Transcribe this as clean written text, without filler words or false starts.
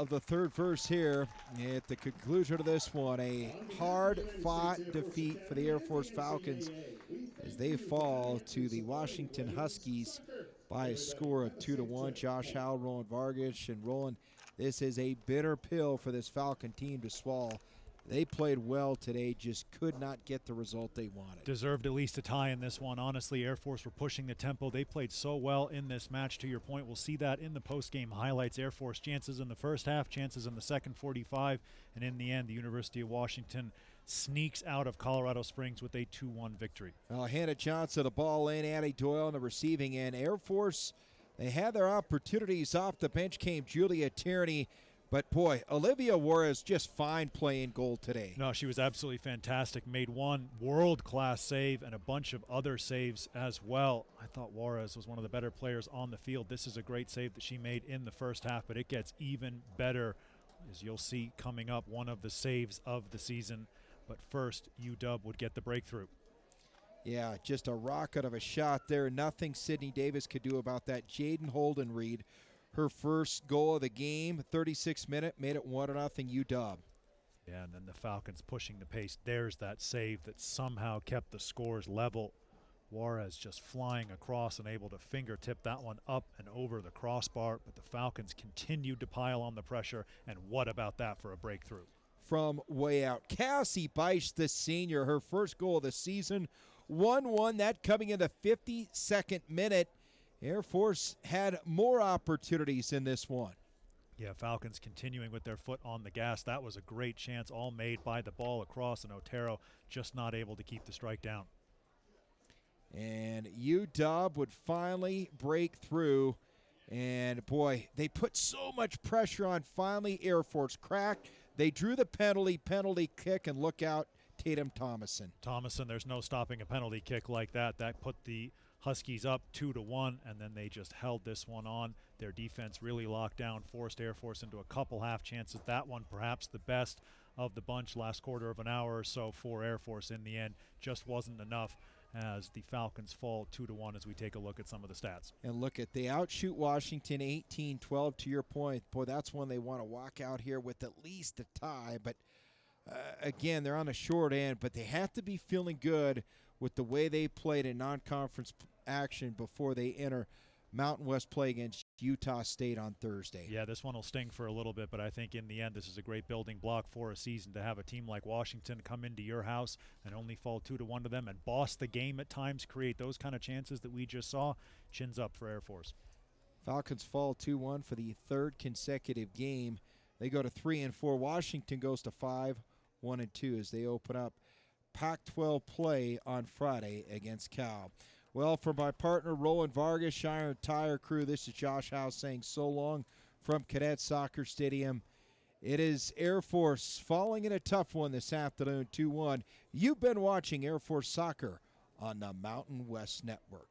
of the third verse here at the conclusion of this one. A hard-fought defeat for the Air Force Falcons as they fall to the Washington Huskies by a score of 2-1. Josh Howell, Roland Vargas, and Roland, this is a bitter pill for this Falcon team to swallow. They played well today, just could not get the result they wanted. Deserved at least a tie in this one. Honestly, Air Force were pushing the tempo. They played so well in this match, to your point. We'll see that in the post-game highlights. Air Force chances in the first half, chances in the second 45, and in the end, the University of Washington sneaks out of Colorado Springs with a 2-1 victory. Well, Hannah Johnson, the ball in, Addie Doyle on the receiving end. Air Force, they had their opportunities. Off the bench came Julia Tierney. But, boy, Olivia Juarez just fine playing goal today. No, she was absolutely fantastic. Made one world-class save and a bunch of other saves as well. I thought Juarez was one of the better players on the field. This is a great save that she made in the first half, but it gets even better, as you'll see coming up, one of the saves of the season. But first, UW would get the breakthrough. Yeah, just a rocket of a shot there. Nothing Sydney Davis could do about that. Jaden Holden-Reed, her first goal of the game, 36th minute, made it 1-0 UW. Yeah, and then the Falcons pushing the pace. There's that save that somehow kept the scores level. Juarez just flying across and able to fingertip that one up and over the crossbar, but the Falcons continued to pile on the pressure, and what about that for a breakthrough? From way out, Cassie Beisch, the senior, her first goal of the season, 1-1, that coming in the 52nd minute. Air Force had more opportunities in this one. Yeah, Falcons continuing with their foot on the gas. That was a great chance, all made by the ball across, and Otero just not able to keep the strike down. And UW would finally break through. And, boy, they put so much pressure on. Finally, Air Force cracked. They drew the penalty kick, and look out, Tatum Thomason. There's no stopping a penalty kick like that. That put the Huskies up 2-1, and then they just held this one on. Their defense really locked down, forced Air Force into a couple half chances. That one perhaps the best of the bunch, last quarter of an hour or so for Air Force. In the end, just wasn't enough as the Falcons fall 2-1 as we take a look at some of the stats. And look at, they outshoot Washington 18-12, to your point. Boy, that's when they want to walk out here with at least a tie, but again, they're on the short end, but they have to be feeling good with the way they played in non-conference action before they enter Mountain West play against Utah State on Thursday. Yeah, this one will sting for a little bit, but I think in the end this is a great building block for a season to have a team like Washington come into your house and only fall 2-1 to them and boss the game at times, create those kind of chances that we just saw. Chins up for Air Force. Falcons fall 2-1 for the third consecutive game. They go to 3-4. Washington goes to 5-1-2 as they open up Pac-12 play on Friday against Cal. Well, for my partner, Roland Vargas, Iron Tire Crew, this is Josh Howe saying so long from Cadet Soccer Stadium. It is Air Force falling in a tough one this afternoon, 2-1. You've been watching Air Force Soccer on the Mountain West Network.